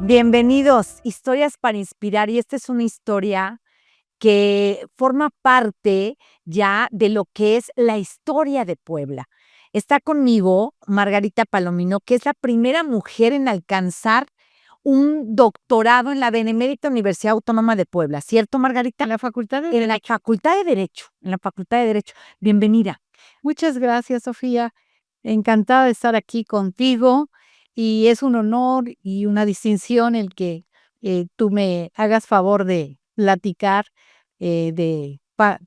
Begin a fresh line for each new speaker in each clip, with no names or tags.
Bienvenidos, Historias para Inspirar, y esta es una historia que forma parte ya de lo que es la historia de Puebla. Está conmigo Margarita Palomino, que es la primera mujer en alcanzar un doctorado en la Benemérita Universidad Autónoma de Puebla, ¿cierto, Margarita?
En la Facultad de
En la Facultad de Derecho, en la Facultad de Derecho. Bienvenida.
Muchas gracias, Sofía. Encantada de estar aquí contigo y es un honor y una distinción el que tú me hagas favor de platicar de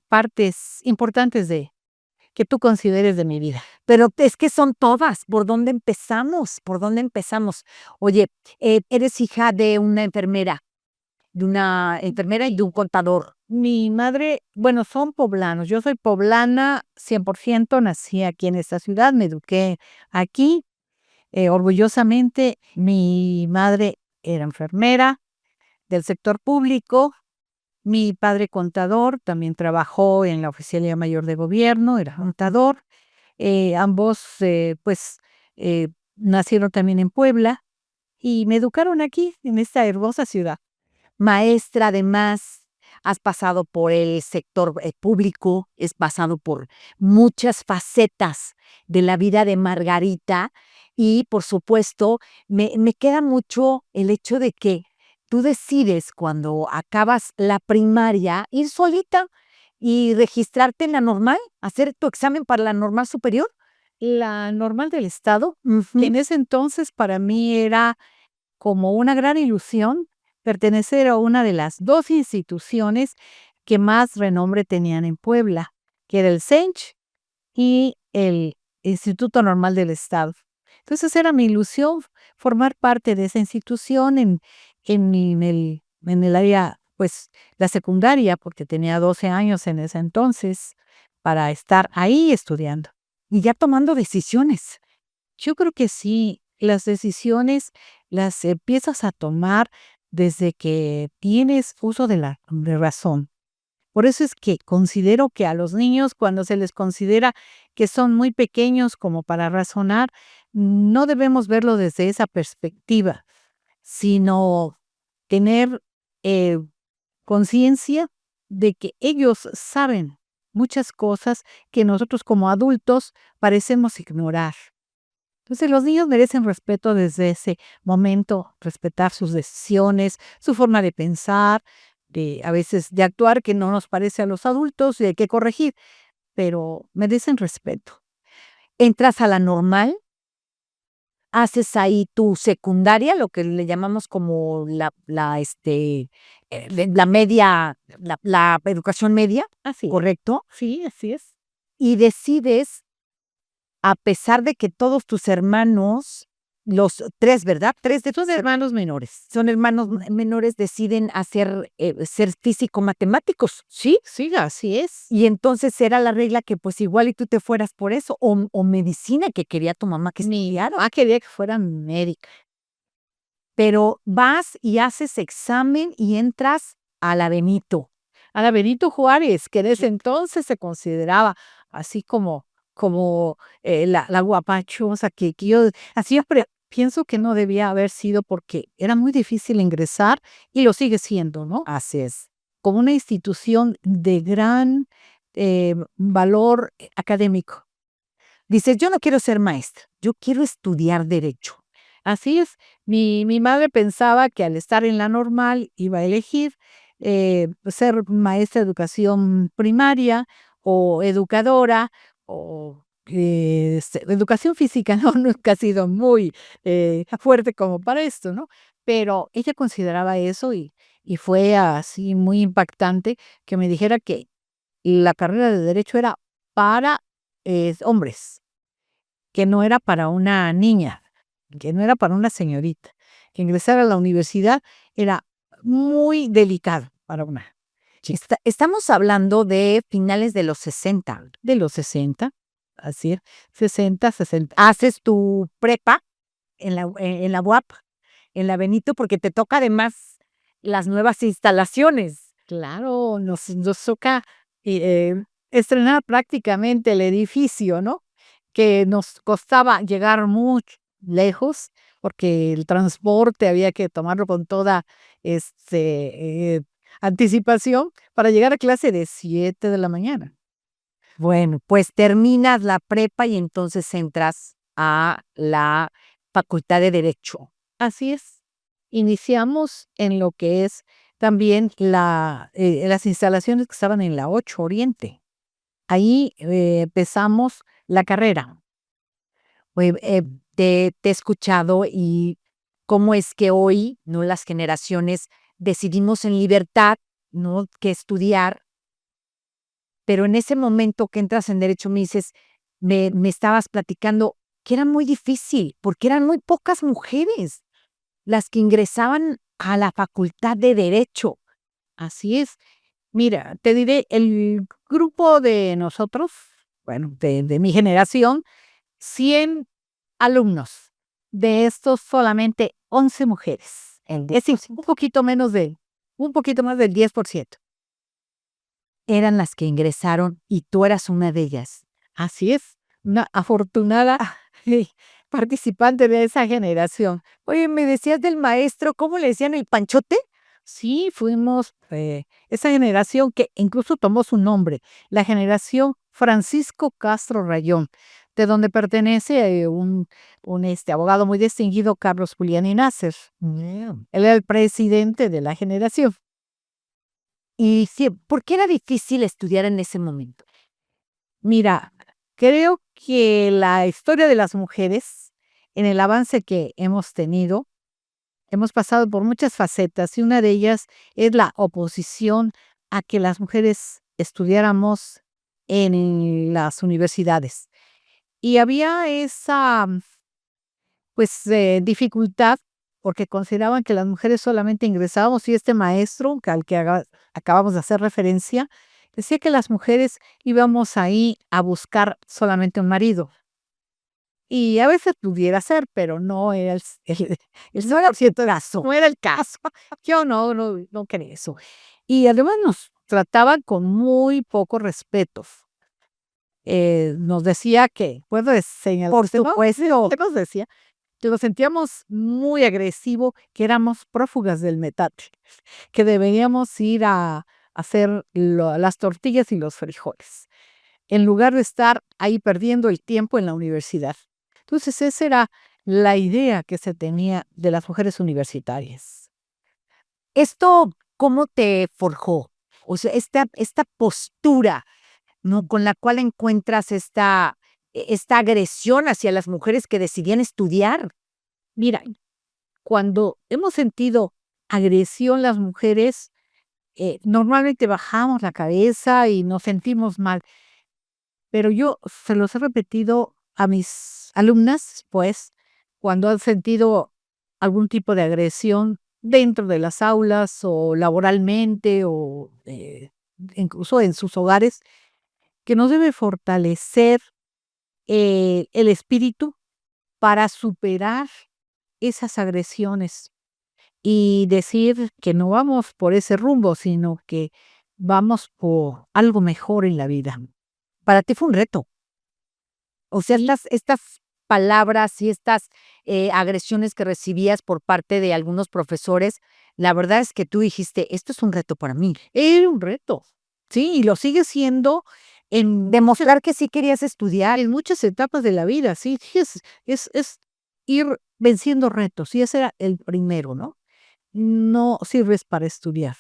partes importantes de que tú consideres de mi vida.
Pero es que son todas, ¿por dónde empezamos? ¿Por dónde empezamos? Oye, eres hija de una enfermera y de un contador.
Mi madre, bueno, son poblanos. Yo soy poblana 100%, nací aquí en esta ciudad, me eduqué aquí. Orgullosamente, mi madre era enfermera del sector público, mi padre contador, también trabajó en la Oficialía Mayor de Gobierno, era contador. Ambos, eh, nacieron también en Puebla y me educaron aquí, en esta hermosa ciudad.
Maestra, además, has pasado por el sector público, has pasado por muchas facetas de la vida de Margarita y, por supuesto, me queda mucho el hecho de que tú decides cuando acabas la primaria ir solita y registrarte en la normal, hacer tu examen para la normal superior.
La normal del estado,
Ujú.
en ese entonces para mí era como una gran ilusión pertenecer a una de las 2 instituciones que más renombre tenían en Puebla, que era el CENCH y el Instituto Normal del Estado. Entonces era mi ilusión formar parte de esa institución en el área, pues, la secundaria, porque tenía 12 años en ese entonces, para estar ahí estudiando.
Y ya tomando decisiones.
Yo creo que sí, las decisiones las empiezas a tomar desde que tienes uso de razón. Por eso es que considero que a los niños, cuando se les considera que son muy pequeños como para razonar, no debemos verlo desde esa perspectiva, sino tener eh, conciencia de que ellos saben muchas cosas que nosotros como adultos parecemos ignorar. Entonces los niños merecen respeto desde ese momento, respetar sus decisiones, su forma de pensar, a veces de actuar que no nos parece a los adultos y hay que corregir, pero merecen respeto.
Entras a la normal, haces ahí tu secundaria, lo que le llamamos como la media, la educación media,
Así es.
¿correcto?
Sí, así es.
Y decides, a pesar de que todos tus hermanos, los 3, ¿verdad? 3 de tus
Son hermanos menores.
son hermanos menores, deciden ser físico-matemáticos, ¿sí?
Sí, así es.
Y entonces era la regla que, pues, igual y tú te fueras por eso, o medicina, que quería tu mamá que
Mi
estudiara.
mamá quería que fuera médica.
Pero vas y haces examen y entras a la Benito.
A la Benito Juárez, que en ese entonces se consideraba así como la guapachosa que yo así yo pienso que no debía haber sido porque era muy difícil ingresar y lo sigue siendo, ¿no?
Así es.
Como una institución de gran valor académico.
Dices: "Yo no quiero ser maestra, yo quiero estudiar derecho".
Así es, mi madre pensaba que al estar en la normal iba a elegir ser maestra de educación primaria o educadora o educación física, no, nunca ha sido muy fuerte como para esto, ¿no? Pero ella consideraba eso y fue así muy impactante que me dijera que la carrera de derecho era para hombres, que no era para una niña, que no era para una señorita, que ingresar a la universidad era muy delicado para una chica
Estamos hablando de finales de los 60.
de los 60, así es, 60, 60.
Haces tu prepa en la UAP, en la Benito, porque te toca además las nuevas instalaciones.
Claro, nos toca estrenar prácticamente el edificio, ¿no? Que nos costaba llegar muy lejos porque el transporte había que tomarlo con toda anticipación para llegar a clase de 7 de la mañana.
Bueno, pues terminas la prepa y entonces entras a la Facultad de Derecho.
Así es. Iniciamos en lo que es también las instalaciones que estaban en la 8 Oriente. Ahí empezamos la carrera.
Oye, te he escuchado y cómo es que hoy, ¿no? Las generaciones decidimos en libertad, ¿no? Qué estudiar, pero en ese momento que entras en derecho me dices, me estabas platicando que era muy difícil, porque eran muy pocas mujeres las que ingresaban a la facultad de derecho.
Así es. Mira, te diré, el grupo de nosotros, bueno, de mi generación, 100 alumnos. De estos solamente 11 mujeres.
El
Es decir, un poquito más del 10%.
eran las que ingresaron y tú eras una de ellas.
Así es, una afortunada participante de esa generación.
Oye, me decías del maestro, ¿cómo le decían el Panchote?
Sí, fuimos esa generación que incluso tomó su nombre, la generación Francisco Castro Rayón, de donde pertenece un abogado muy distinguido, Carlos Julián Nasser. Él era el presidente de la generación.
Y sí, ¿por qué era difícil estudiar en ese momento?
Mira, creo que la historia de las mujeres, en el avance que hemos tenido, hemos pasado por muchas facetas y una de ellas es la oposición a que las mujeres estudiáramos en las universidades. Y había esa, pues, dificultad porque consideraban que las mujeres solamente ingresábamos y este maestro al que acabamos de hacer referencia decía que las mujeres íbamos ahí a buscar solamente un marido. Y a veces pudiera ser, pero no era el 100% caso, no era el caso. Yo no quería eso. Y además nos trataban con muy poco respeto. Nos decía que, puedo señalar,
Por supuesto.
¿qué nos decía? Que nos sentíamos muy agresivo, que éramos prófugas del metate, que deberíamos ir a hacer las tortillas y los frijoles, en lugar de estar ahí perdiendo el tiempo en la universidad. Entonces, esa era la idea que se tenía de las mujeres universitarias.
¿Esto cómo te forjó? O sea, esta postura, ¿no? Con la cual encuentras esta agresión hacia las mujeres que decidían estudiar.
Mira, cuando hemos sentido agresión las mujeres, normalmente bajamos la cabeza y nos sentimos mal. Pero yo se los he repetido a mis alumnas, pues, cuando han sentido algún tipo de agresión dentro de las aulas o laboralmente o incluso en sus hogares, que nos debe fortalecer el espíritu para superar esas agresiones y decir que no vamos por ese rumbo, sino que vamos por algo mejor en la vida.
Para ti fue un reto. O sea,
Sí.
estas palabras y estas agresiones que recibías por parte de algunos profesores, la verdad es que tú dijiste, esto es un reto para mí.
Era un reto, sí, y lo sigue siendo en
Demostrar que sí querías estudiar.
muchas etapas de la vida, sí, sí, es ir venciendo retos, y ese era el primero, ¿no? No sirves para estudiar.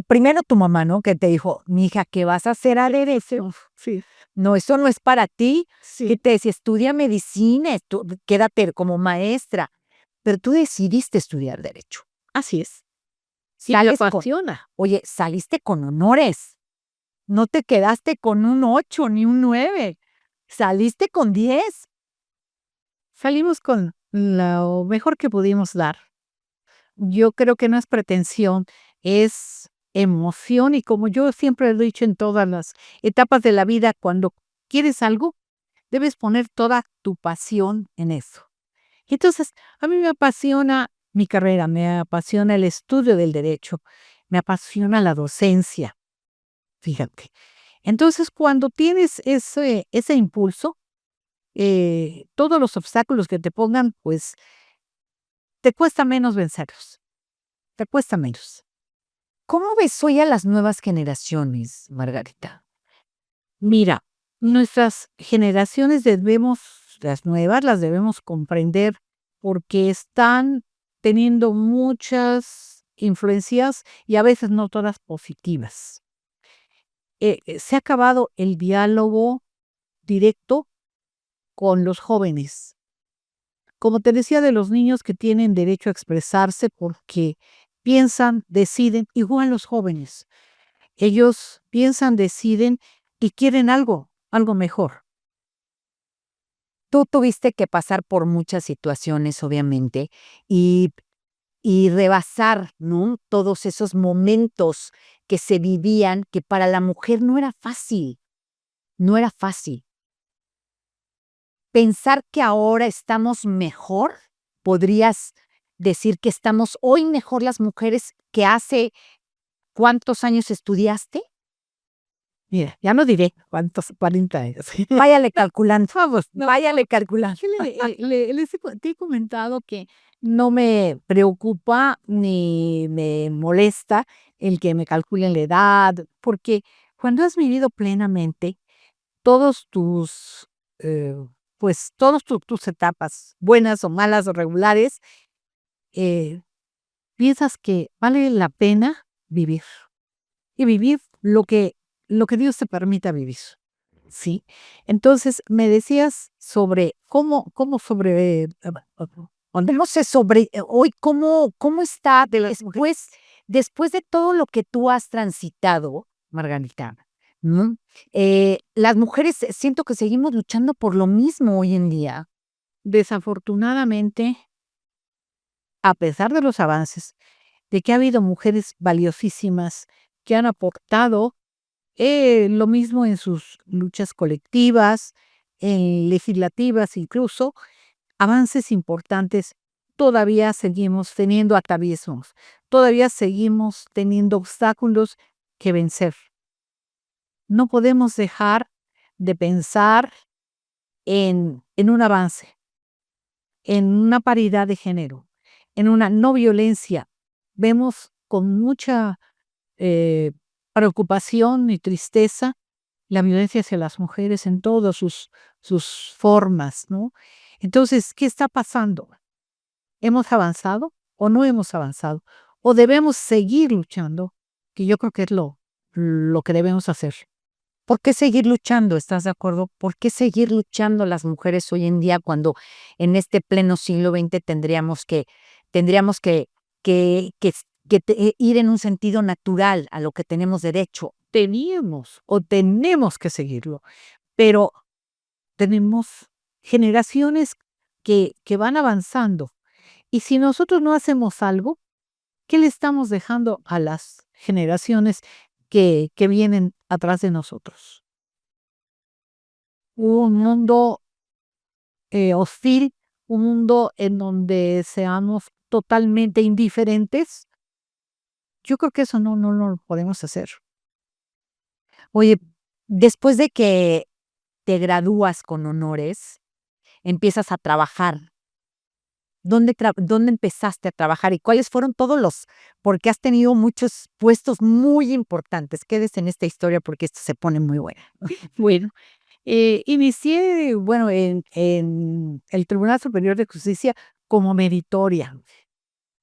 Primero tu mamá, ¿no? Que te dijo, mija, ¿qué vas a hacer a derecho?
Sí,
No, eso no es para ti.
sí,
Que te decía, estudia medicina, quédate como maestra. Pero tú decidiste estudiar derecho.
así es. Y me
Sales con,
apasiona.
oye, saliste con honores. No te quedaste con un 8 ni un 9. Saliste con 10.
Salimos con lo mejor que pudimos dar. Yo creo que no es pretensión, es emoción y como yo siempre lo he dicho en todas las etapas de la vida, cuando quieres algo, debes poner toda tu pasión en eso. Y entonces, a mí me apasiona mi carrera, me apasiona el estudio del derecho, me apasiona la docencia, fíjate. Entonces, cuando tienes ese impulso, todos los obstáculos que te pongan, pues te cuesta menos vencerlos. Te cuesta menos.
¿Cómo ves hoy a las nuevas generaciones, Margarita?
Mira, nuestras generaciones las nuevas las debemos comprender porque están teniendo muchas influencias y a veces no todas positivas. Se ha acabado el diálogo directo con los jóvenes. Como te decía, de los niños que tienen derecho a expresarse porque piensan, deciden, igual los jóvenes. Ellos piensan, deciden y quieren algo mejor.
Tú tuviste que pasar por muchas situaciones, obviamente, y, y rebasar, ¿no? Todos esos momentos que se vivían, que para la mujer no era fácil, no era fácil. Pensar que ahora estamos mejor, podrías decir que estamos hoy mejor las mujeres que hace ¿cuántos años estudiaste?
Mira, ya no diré cuántos, 40 años.
Váyale calculando,
Vamos, no,
váyale calculando.
te he comentado que no me preocupa ni me molesta el que me calculen la edad, porque cuando has vivido plenamente todos tus, tus etapas, buenas o malas o regulares, eh, piensas que vale la pena vivir y vivir lo que Dios te permita vivir. ¿Sí? Entonces, me decías sobre cómo
No sé sobre hoy cómo está después de todo lo que tú has transitado, Margarita, ¿no? Las mujeres siento que seguimos luchando por lo mismo hoy en día.
desafortunadamente, a pesar de los avances, de que ha habido mujeres valiosísimas que han aportado lo mismo en sus luchas colectivas, en legislativas incluso, avances importantes, todavía seguimos teniendo atavismos, todavía seguimos teniendo obstáculos que vencer. No podemos dejar de pensar en un avance, en una paridad de género, en una no violencia. Vemos con mucha eh, preocupación y tristeza la violencia hacia las mujeres en todas sus formas, ¿no? Entonces, ¿qué está pasando? ¿Hemos avanzado o no hemos avanzado? ¿O debemos seguir luchando? Que yo creo que es lo que debemos hacer.
¿Por qué seguir luchando? ¿Estás de acuerdo? ¿Por qué seguir luchando las mujeres hoy en día cuando en este pleno siglo XX tendríamos que ir en un sentido natural a lo que tenemos derecho?
Teníamos o tenemos que seguirlo, pero tenemos generaciones que van avanzando. Y si nosotros no hacemos algo, ¿qué le estamos dejando a las generaciones que vienen atrás de nosotros? Un mundo hostil, un mundo en donde seamos totalmente indiferentes. Yo creo que eso no lo podemos hacer.
Oye, después de que te gradúas con honores, empiezas a trabajar. ¿Dónde empezaste a trabajar y cuáles fueron porque has tenido muchos puestos muy importantes? Quédese en esta historia porque esto se pone muy buena.
Bueno, inicié, bueno, en el Tribunal Superior de Justicia como meritoria.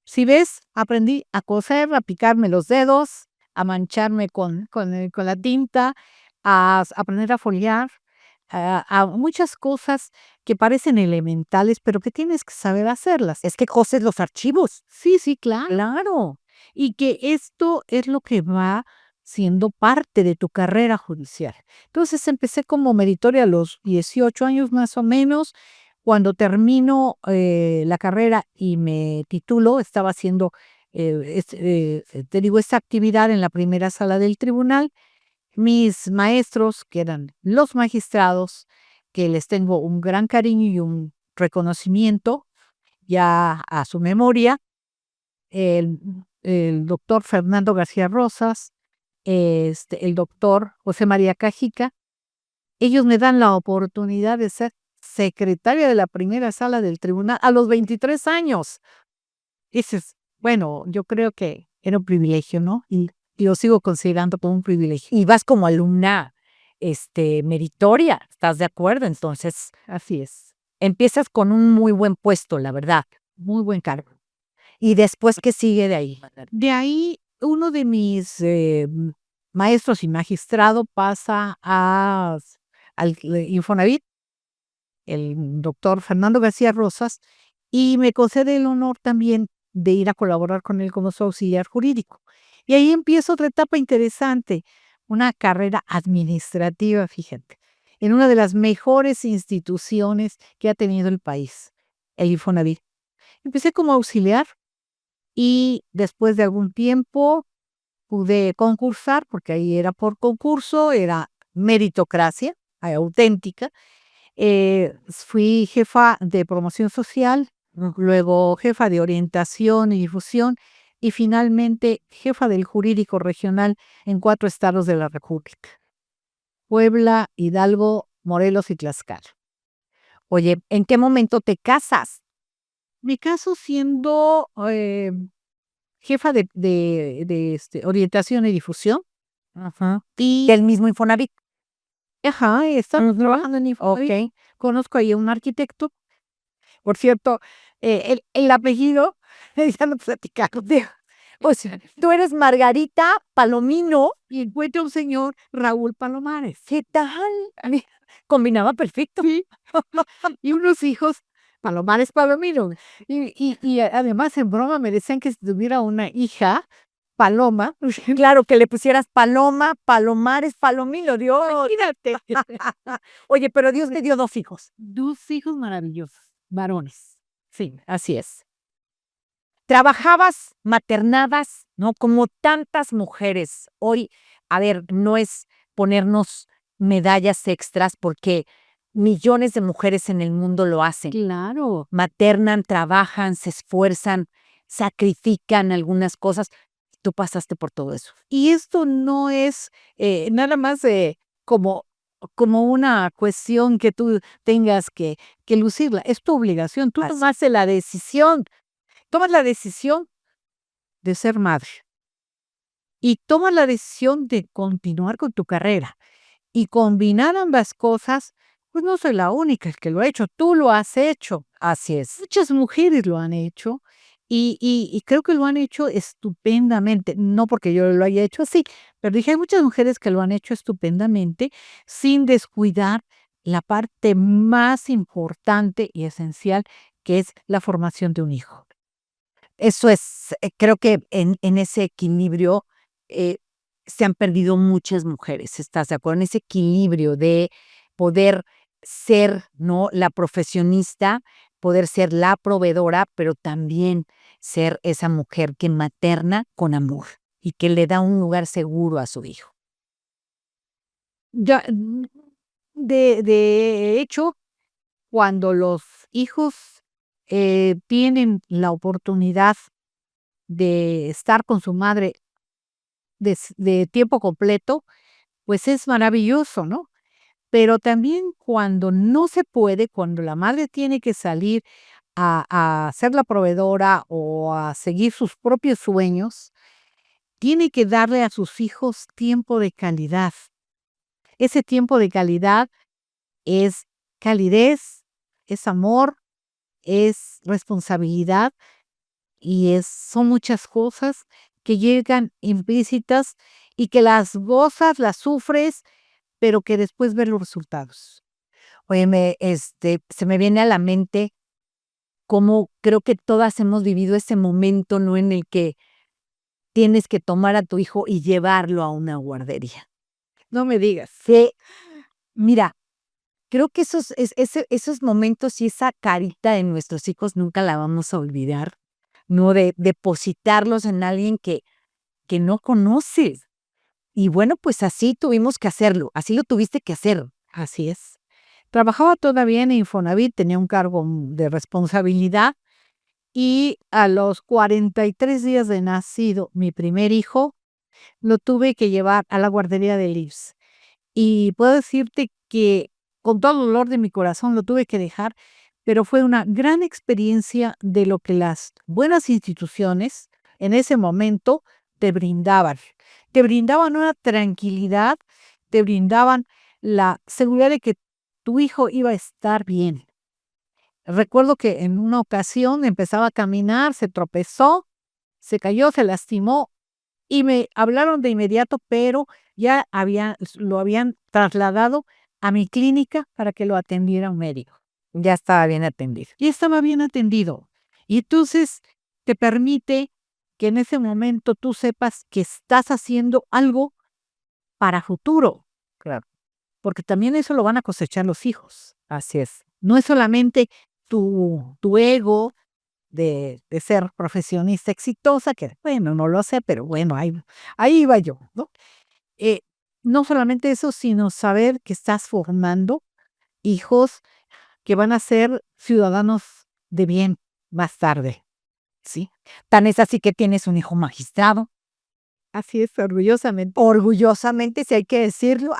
Si ves, aprendí a coser, a picarme los dedos, a mancharme con la tinta, a aprender a foliar, a muchas cosas que parecen elementales, pero que tienes que saber hacerlas.
Es que coses los archivos.
Sí, sí, claro.
Claro.
Y que esto es lo que va siendo parte de tu carrera judicial. Entonces empecé como meritoria a los 18 años más o menos. Cuando termino la carrera y me titulo, estaba haciendo, te digo, esta actividad en la primera sala del tribunal. Mis maestros, que eran los magistrados, que les tengo un gran cariño y un reconocimiento ya a su memoria, el, el doctor Fernando García Rosas, el doctor José María Cajica, ellos me dan la oportunidad de ser secretaria de la primera sala del tribunal a los 23 años. ese es, bueno, yo creo que era un privilegio, ¿no? Y lo sigo considerando como un privilegio.
Y vas como alumna, meritoria, ¿estás de acuerdo? Entonces,
Así es,
empiezas con un muy buen puesto, la verdad.
muy buen cargo.
¿Y después qué sigue de ahí?
De ahí, uno de mis maestros y magistrado pasa al Infonavit, el doctor Fernando García Rosas, y me concede el honor también de ir a colaborar con él como su auxiliar jurídico. Y ahí empieza otra etapa interesante, una carrera administrativa, fíjate, en una de las mejores instituciones que ha tenido el país, el Infonavit. Empecé como auxiliar y después de algún tiempo pude concursar, porque ahí era por concurso, era meritocracia auténtica. Fui jefa de promoción social, luego jefa de orientación y difusión y finalmente jefa del jurídico regional en 4 estados de la República: Puebla, Hidalgo, Morelos y Tlaxcala.
Oye, ¿en qué momento te casas?
Me caso siendo jefa orientación y difusión
Ajá.
y,
Del mismo Infonavit.
ajá, he estado
Ujú.
trabajando en Infonavit.
Okey.
Conozco ahí a un arquitecto. Por cierto, el apellido, ya no platicaron de,
Pues, tú eres Margarita Palomino.
y encuentro a un señor Raúl Palomares.
¿Qué tal? Mi combinaba perfecto.
Sí. Y unos hijos, Palomares Palomino. Y además en broma me decían que si tuviera una hija, Paloma,
Claro, que le pusieras Paloma, Palomares, Palomino, Dios.
imagínate.
Oye, pero Dios te dio 2 hijos.
2 hijos maravillosos, varones.
Sí, así es. Trabajabas, maternabas, ¿no? Como tantas mujeres. Hoy, a ver, no es ponernos medallas extras porque millones de mujeres en el mundo lo hacen.
Claro.
Maternan, trabajan, se esfuerzan, sacrifican algunas cosas. Tú pasaste por todo eso.
Y esto no es nada más como, como una cuestión que tú tengas que lucirla, es tu obligación. Tú
Así.
tomas la decisión de ser madre y tomas la decisión de continuar con tu carrera y combinar ambas cosas. Pues no soy la única que lo ha hecho, tú lo has hecho.
Así es.
Muchas mujeres lo han hecho y creo que lo han hecho estupendamente, no porque yo lo haya hecho así, pero dije, hay muchas mujeres que lo han hecho estupendamente sin descuidar la parte más importante y esencial, que es la formación de un hijo.
Eso es, creo que en ese equilibrio, eh, se han perdido muchas mujeres, ¿estás de acuerdo? En ese equilibrio de poder ser, ¿no?, la profesionista, poder ser la proveedora, pero también ser esa mujer que materna con amor y que le da un lugar seguro a su hijo.
Ya, de hecho, cuando los hijos tienen la oportunidad de estar con su madre de tiempo completo, pues es maravilloso, ¿no? Pero también cuando no se puede, cuando la madre tiene que salir a ser la proveedora o a seguir sus propios sueños, tiene que darle a sus hijos tiempo de calidad. Ese tiempo de calidad es calidez, es amor, es responsabilidad y son muchas cosas que llegan implícitas y que las gozas, las sufres, pero que después ves los resultados.
Oye, se me viene a la mente cómo creo que todas hemos vivido ese momento, ¿no?, en el que tienes que tomar a tu hijo y llevarlo a una guardería.
No me digas.
Que, mira, creo que esos momentos y esa carita de nuestros hijos nunca la vamos a olvidar, ¿no? De depositarlos en alguien que no conoces. Y bueno, pues así tuvimos que hacerlo, así lo tuviste que hacer.
Así es. Trabajaba todavía en Infonavit, tenía un cargo de responsabilidad y a los 43 días de nacido, mi primer hijo, lo tuve que llevar a la guardería del IMSS. Y puedo decirte que con todo el dolor de mi corazón lo tuve que dejar pero fue una gran experiencia de lo que las buenas instituciones en ese momento te brindaban. Te brindaban una tranquilidad, te brindaban la seguridad de que tu hijo iba a estar bien. Recuerdo que en una ocasión empezaba a caminar, se tropezó, se cayó, se lastimó y me hablaron de inmediato, pero ya lo habían trasladado a mi clínica para que lo atendiera un médico.
Ya estaba bien atendido.
Y estaba bien atendido. Y entonces te permite que en ese momento tú sepas que estás haciendo algo para futuro.
Claro.
Porque también eso lo van a cosechar los hijos.
Así es.
No es solamente tu ego de ser profesionista exitosa, que bueno, no lo sé, pero bueno, ahí iba yo, ¿no? Eh, no solamente eso, sino saber que estás formando hijos que van a ser ciudadanos de bien más tarde, ¿sí?
Tan es así que tienes un hijo magistrado.
Así es, orgullosamente.
Orgullosamente, si hay que decirlo,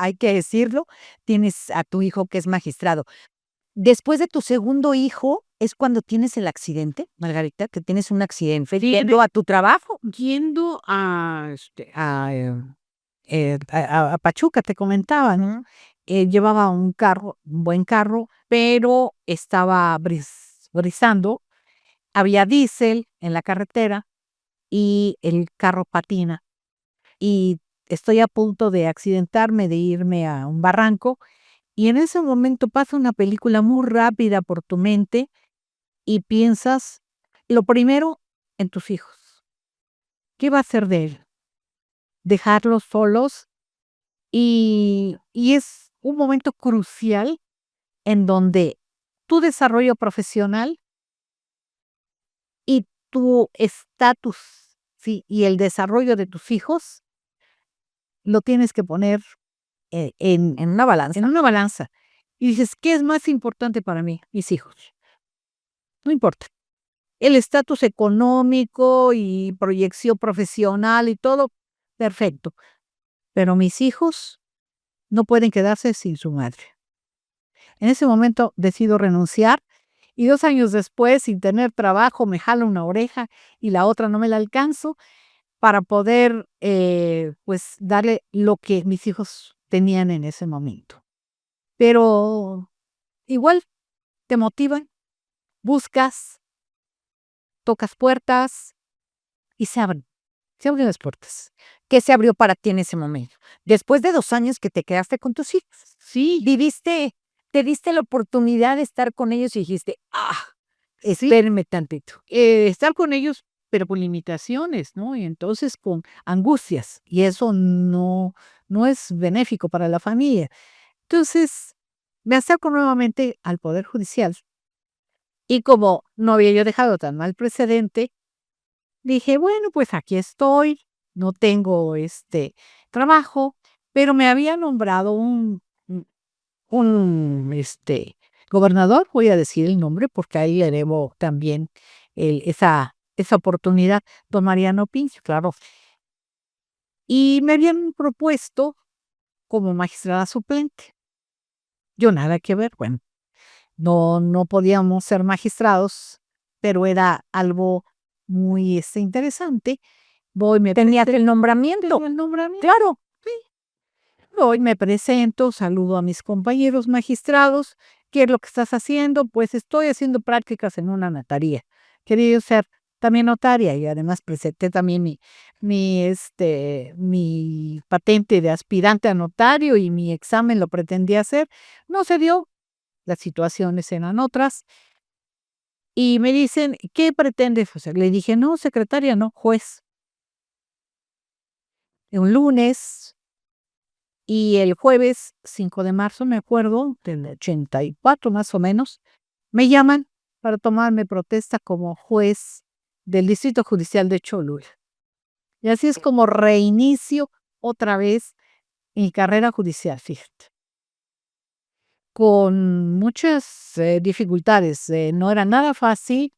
tienes a tu hijo que es magistrado. Después de tu segundo hijo, ¿es cuando tienes el accidente, Margarita? Que tienes un accidente yendo a tu trabajo.
Yendo a Pachuca, te comentaba, ¿no? Llevaba un buen carro, pero estaba brisando, había diésel en la carretera y el carro patina. Y estoy a punto de accidentarme, de irme a un barranco, y en ese momento pasa una película muy rápida por tu mente y piensas, lo primero, en tus hijos. ¿Qué va a hacer de él? ¿Dejarlos solos? Y es un momento crucial en donde tu desarrollo profesional y tu estatus, ¿sí? Y el desarrollo de tus hijos lo tienes que poner
En una balanza.
en una balanza. Y dices, ¿qué es más importante para mí? Mis hijos. No importa. El estatus económico y proyección profesional y todo, perfecto. Pero mis hijos no pueden quedarse sin su madre. En ese momento decido renunciar y 2 años después, sin tener trabajo, me jalo una oreja y la otra no me la alcanzo para poder, pues, darle lo que mis hijos tenían en ese momento. Pero igual te motivan, buscas, tocas puertas y se abren las puertas.
¿Qué se abrió para ti en ese momento? Después de 2 años que te quedaste con tus hijos,
Sí,
te diste la oportunidad de estar con ellos y dijiste:
sí,
espérenme tantito".
estar con ellos, pero con limitaciones, ¿no? Y entonces con angustias, y eso no es benéfico para la familia. Entonces, me acerco nuevamente al Poder Judicial y como no había yo dejado tan mal precedente, dije, bueno, pues aquí estoy, no tengo trabajo, pero me había nombrado un gobernador, voy a decir el nombre porque ahí le debo también esa oportunidad, don Mariano Pincho, claro. Y me habían propuesto como magistrada suplente. Yo nada que ver, bueno, no podíamos ser magistrados, pero era algo muy interesante. Voy, me
Tenías el
presento,
nombramiento.
tengo el nombramiento.
Claro.
Voy, me presento, saludo a mis compañeros magistrados. ¿Qué es lo que estás haciendo? Pues estoy haciendo prácticas en una notaría. Quería yo ser también notaria y además presenté también mi patente de aspirante a notario y mi examen lo pretendía hacer. No se dio, las situaciones eran otras. Y me dicen, ¿qué pretendes hacer? Le dije, no, secretaria, no, juez. Un lunes. Y el jueves 5 de marzo, me acuerdo, del 84 más o menos, me llaman para tomarme protesta como juez del Distrito Judicial de Cholula. Y así es como reinicio otra vez mi carrera judicial, fíjate. Con muchas dificultades, no era nada fácil.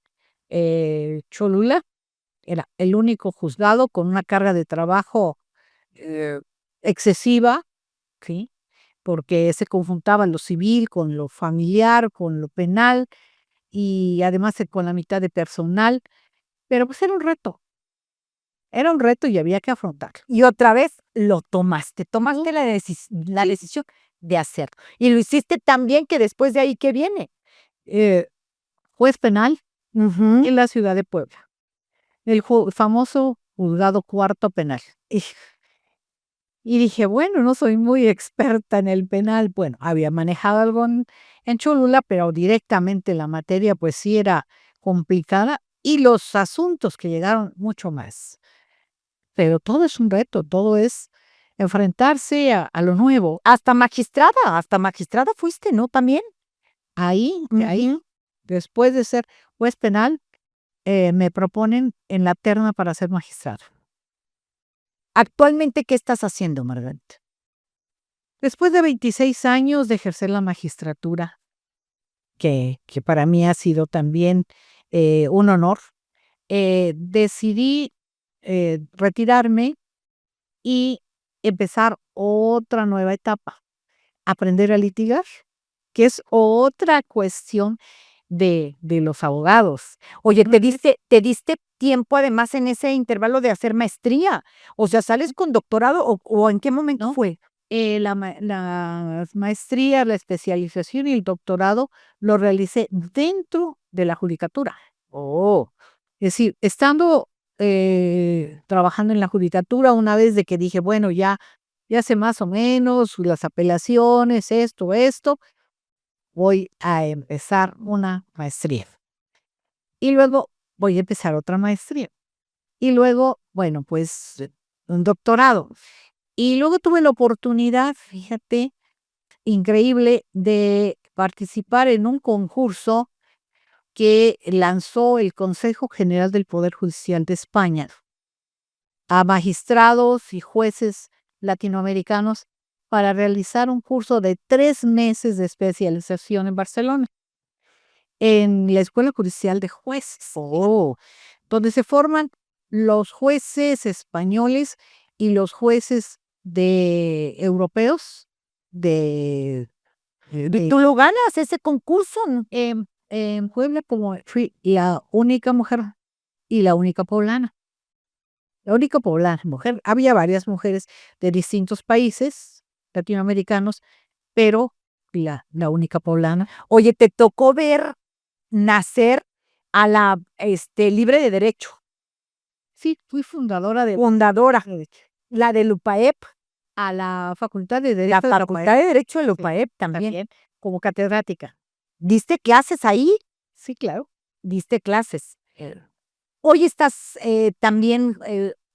Cholula era el único juzgado con una carga de trabajo eh, excesiva, porque se conjuntaba lo civil con lo familiar, con lo penal, y además con la mitad de personal, pero pues era un reto. Era un reto y había que afrontarlo.
Y otra vez lo tomaste
Ujú.
la decisión de hacerlo. Y lo hiciste tan bien que después de ahí, ¿qué viene?
Eh, Juez penal
Ujú.
en la ciudad de Puebla, el famoso juzgado cuarto penal. Y dije, bueno, no soy muy experta en el penal. Bueno, había manejado algo en Cholula, pero directamente la materia pues sí era complicada y los asuntos que llegaron mucho más. Pero todo es un reto, todo es enfrentarse a lo nuevo.
Hasta magistrada fuiste, ¿no? También.
Ahí,
Ujú.
después de ser juez penal, me proponen en la terna para ser magistrado.
Actualmente, ¿qué estás haciendo, Margarita?
Después de 26 años de ejercer la magistratura, que para mí ha sido también un honor, decidí retirarme y empezar otra nueva etapa, aprender a litigar, que es otra cuestión de los abogados.
Oye,
Ujú.
te diste tiempo además en ese intervalo de hacer maestría. O sea, ¿sales con doctorado o en qué momento
¿No?
fue?
Las maestrías, la especialización y el doctorado lo realicé dentro de la judicatura.
Oh,
Es decir, estando trabajando en la judicatura, una vez de que dije, bueno, ya sé más o menos las apelaciones, esto, voy a empezar una maestría. Y luego voy a empezar otra maestría. Y luego, bueno, pues un doctorado. Y luego tuve la oportunidad, fíjate, increíble, de participar en un concurso que lanzó el Consejo General del Poder Judicial de España a magistrados y jueces latinoamericanos para realizar un curso de 3 meses de especialización en Barcelona, en la Escuela Judicial de Jueces,
oh,
donde se forman los jueces españoles y los jueces europeos de,
¿y
de
tú lo ganas ese concurso?
en Puebla, como fui la única mujer y la única poblana. La única poblana mujer. Había varias mujeres de distintos países latinoamericanos, pero la única poblana.
Oye, te tocó ver nacer a la libre de derecho,
Sí, fui fundadora
fundadora,
de
la del UPAEP,
a la Facultad de
la
Derecho de la
Facultad
UPAEP,
de Derecho del
sí,
UPAEP también.
también como catedrática.
¿Diste clases ahí?
Sí, claro.
Diste clases. Hoy estás también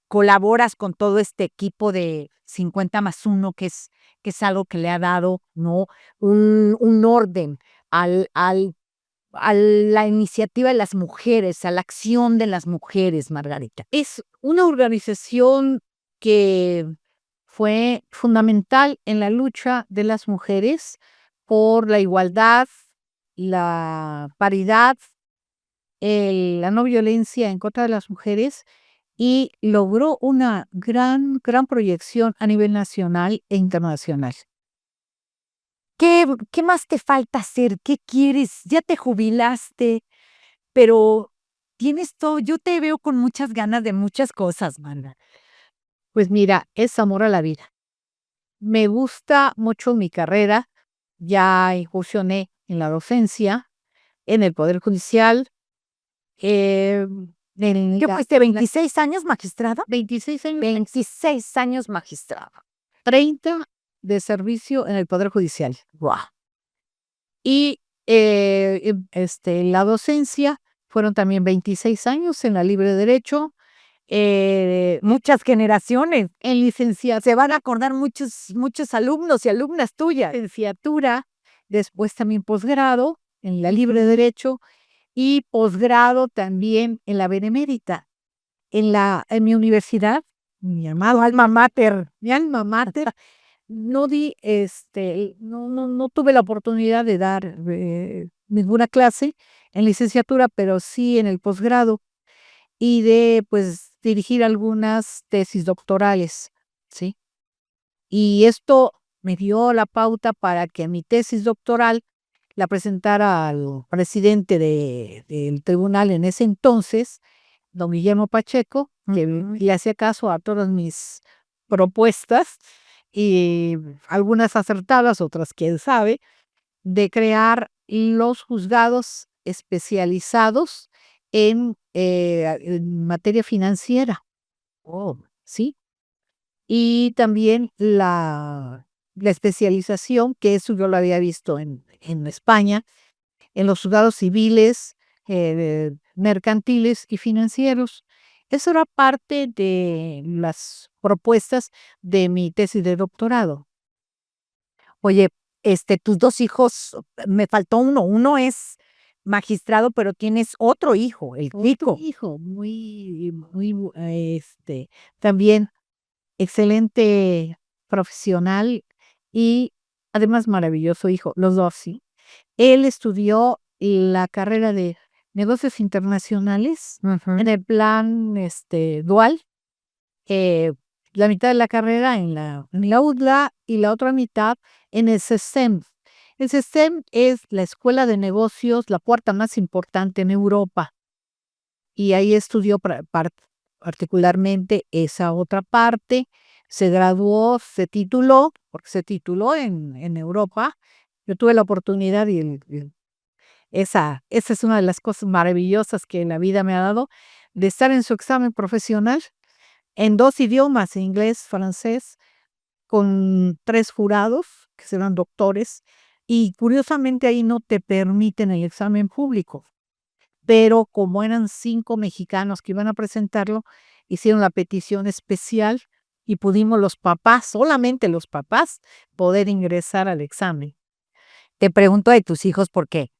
colaboras con todo este equipo de 50+1, que es algo que le ha dado, ¿no? Un orden al a la iniciativa de las mujeres, a la acción de las mujeres, Margarita.
Es una organización que fue fundamental en la lucha de las mujeres por la igualdad, la paridad, la no violencia en contra de las mujeres y logró una gran proyección a nivel nacional e internacional.
¿Qué más te falta hacer? ¿Qué quieres? Ya te jubilaste, pero tienes todo. Yo te veo con muchas ganas de muchas cosas, mana.
Pues mira, es amor a la vida. Me gusta mucho mi carrera, ya incursioné en la docencia, en el Poder Judicial, en
¿Qué fuiste
la
26 años magistrada?
26 años,
26 años magistrada.
30 de servicio en el Poder Judicial.
Guau.
Y la docencia fueron también 26 años en la Libre Derecho,
Muchas generaciones.
en
Se van a acordar muchos alumnos y alumnas tuyas.
licenciatura, después también posgrado en la Libre
Ujú.
Derecho y posgrado también en la Benemérita. En mi universidad, mi
Tu
amado,
alma mater.
mi alma mater, no tuve la oportunidad de dar ninguna clase en licenciatura, pero sí en el posgrado y de, pues, dirigir algunas tesis doctorales, ¿sí? Y esto me dio la pauta para que mi tesis doctoral la presentara al presidente del tribunal en ese entonces, don Guillermo Pacheco, que le hacía caso a todas mis propuestas y algunas acertadas, otras quién sabe, de crear los juzgados especializados en materia financiera.
Oh,
¿Sí? Y también la especialización, que eso yo lo había visto en España, en los juzgados civiles, mercantiles y financieros. Eso era parte de las propuestas de mi tesis de doctorado.
oye, tus 2 hijos, me faltó uno. Uno es magistrado, pero tienes otro hijo, el
Otro
chico.
hijo, también excelente profesional y además maravilloso hijo, los dos, sí. Él estudió la carrera de negocios internacionales en el plan dual, eh, la mitad de la carrera en la UDLA y la otra mitad en el CESTEM. El CESTEM es la escuela de negocios, la cuarta más importante en Europa, y ahí estudió particularmente esa otra parte. Se graduó, se tituló, porque se tituló en Europa. Yo tuve la oportunidad esa es una de las cosas maravillosas que la vida me ha dado, de estar en su examen profesional en 2 idiomas, inglés, francés, con 3 jurados, que serán doctores, y curiosamente ahí no te permiten el examen público, pero como eran 5 mexicanos que iban a presentarlo, hicieron la petición especial y pudimos los papás, solamente los papás, poder ingresar al examen.
Te pregunto de tus hijos porque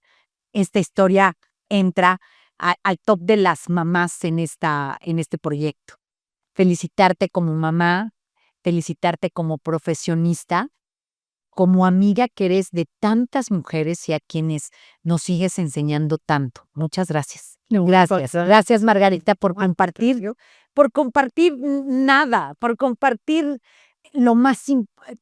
esta historia entra al top de las mamás en este proyecto. Felicitarte como mamá, felicitarte como profesionista, como amiga que eres de tantas mujeres y a quienes nos sigues enseñando tanto. Muchas gracias. Gracias. Gracias, Margarita, por compartir nada, por compartir lo más,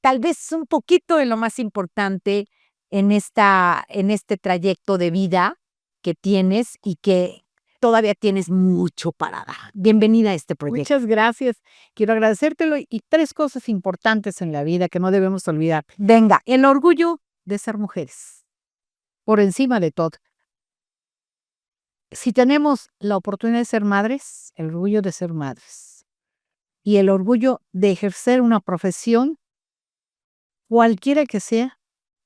tal vez un poquito de lo más importante en este trayecto de vida que tienes y que todavía tienes mucho para dar. Bienvenida a este proyecto.
Muchas gracias. Quiero agradecértelo y 3 cosas importantes en la vida que no debemos olvidar.
Venga,
El orgullo de ser mujeres, por encima de todo. Si tenemos la oportunidad de ser madres, el orgullo de ser madres y el orgullo de ejercer una profesión, cualquiera que sea,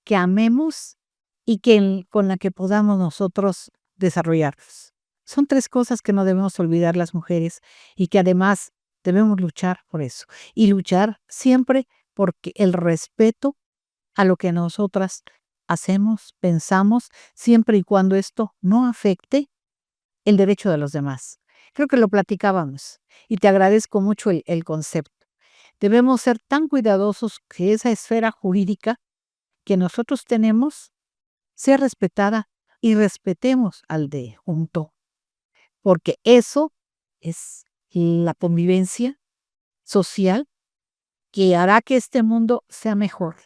que amemos y con la que podamos nosotros desarrollarnos. Son 3 cosas que no debemos olvidar las mujeres y que además debemos luchar por eso. Y luchar siempre porque el respeto a lo que nosotras hacemos, pensamos, siempre y cuando esto no afecte el derecho de los demás. Creo que lo platicábamos y te agradezco mucho el concepto. Debemos ser tan cuidadosos que esa esfera jurídica que nosotros tenemos sea respetada y respetemos al de junto, porque eso es la convivencia social que hará que este mundo sea mejor,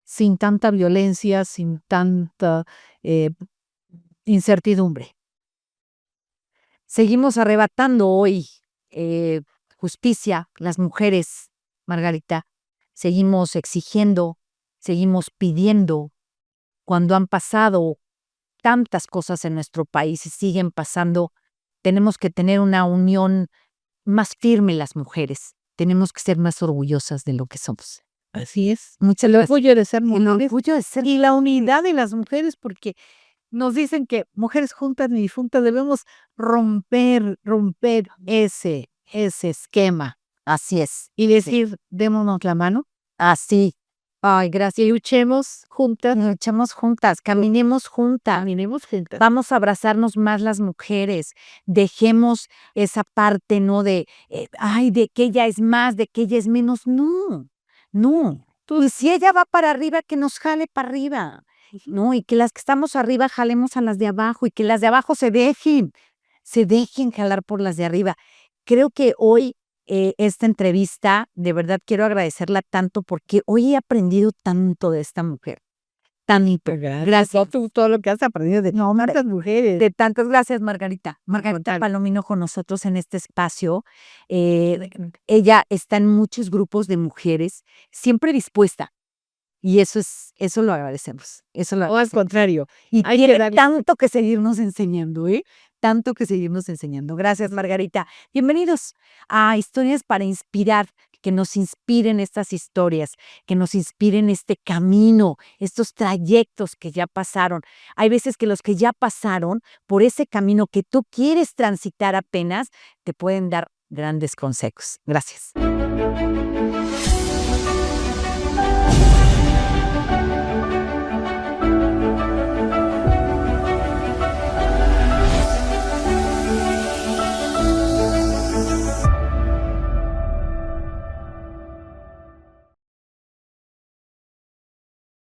sin tanta violencia, sin tanta incertidumbre.
seguimos arrebatando hoy justicia, las mujeres, Margarita. Seguimos exigiendo, seguimos pidiendo, cuando han pasado tantas cosas en nuestro país y siguen pasando, tenemos que tener una unión más firme las mujeres. Tenemos que ser más orgullosas de lo que somos.
Así es.
Muchas
El
gracias.
orgullo de ser
El
mujeres
orgullo de ser
y la unidad de las mujeres, porque nos dicen que mujeres juntas ni difuntas debemos romper ese esquema
así es.
y decir, démonos la mano
Así. Ay, gracias.
y luchemos juntas,
Luchemos juntas, caminemos juntas.
caminemos juntas.
Vamos a abrazarnos más las mujeres. Dejemos esa parte, ¿no? Ay, de que ella es más, de que ella es menos. No, no. Y si ella va para arriba, que nos jale para arriba, ¿no? Y que las que estamos arriba jalemos a las de abajo y que las de abajo se dejen jalar por las de arriba. Creo que hoy esta entrevista, de verdad quiero agradecerla tanto porque hoy he aprendido tanto de esta mujer. tan
Gracias. Todo lo que has aprendido de tantas mujeres.
de tantas gracias, Margarita. Margarita
Total.
Palomino con nosotros en este espacio. Ella está en muchos grupos de mujeres, siempre dispuesta. Y eso lo agradecemos. Eso lo
O al
agradecemos.
contrario.
Y
hay que
tiene
darle-
tanto que seguirnos enseñando, ¿eh? Tanto que seguirnos enseñando. Gracias, Margarita. Bienvenidos a Historias para Inspirar, que nos inspiren estas historias, que nos inspiren este camino, estos trayectos que ya pasaron. Hay veces que los que ya pasaron por ese camino que tú quieres transitar apenas, te pueden dar grandes consejos. Gracias.